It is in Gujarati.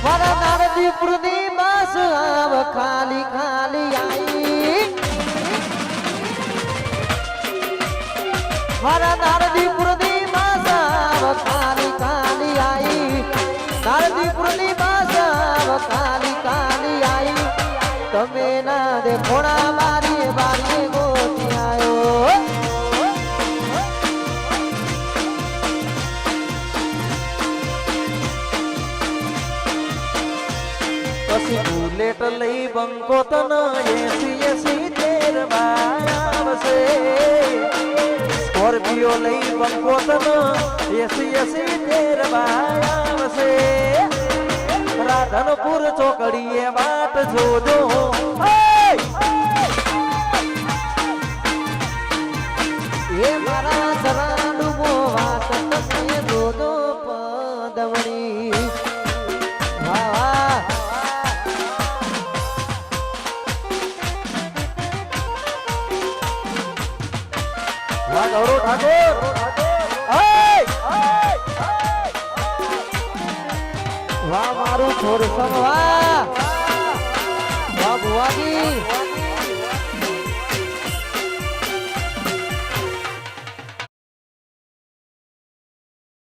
મારા નારદી પુરની બસ આવ ખાલી ખાલી આઈ મારા નારદી પુરની બસ આવ ખાલી ખાલી આઈ નારદી પુરની બસ આવ ખાલી ખાલી આઈ તમે ના દેખોણા મારી બારી ગોતી આયો બુલેટ લઈ બંકો તન 80 આવશે સ્કોર્પિયો લઈ બંકો તન 80 આવશે રાધનપુર ચોકડીએ વાટ જોજો એ મારા સરાડું વાત તમે જોજો પદવણી ગૌરવ ઠાકોર વાહ મારું થોડું વાહ વાહ ભુવાજી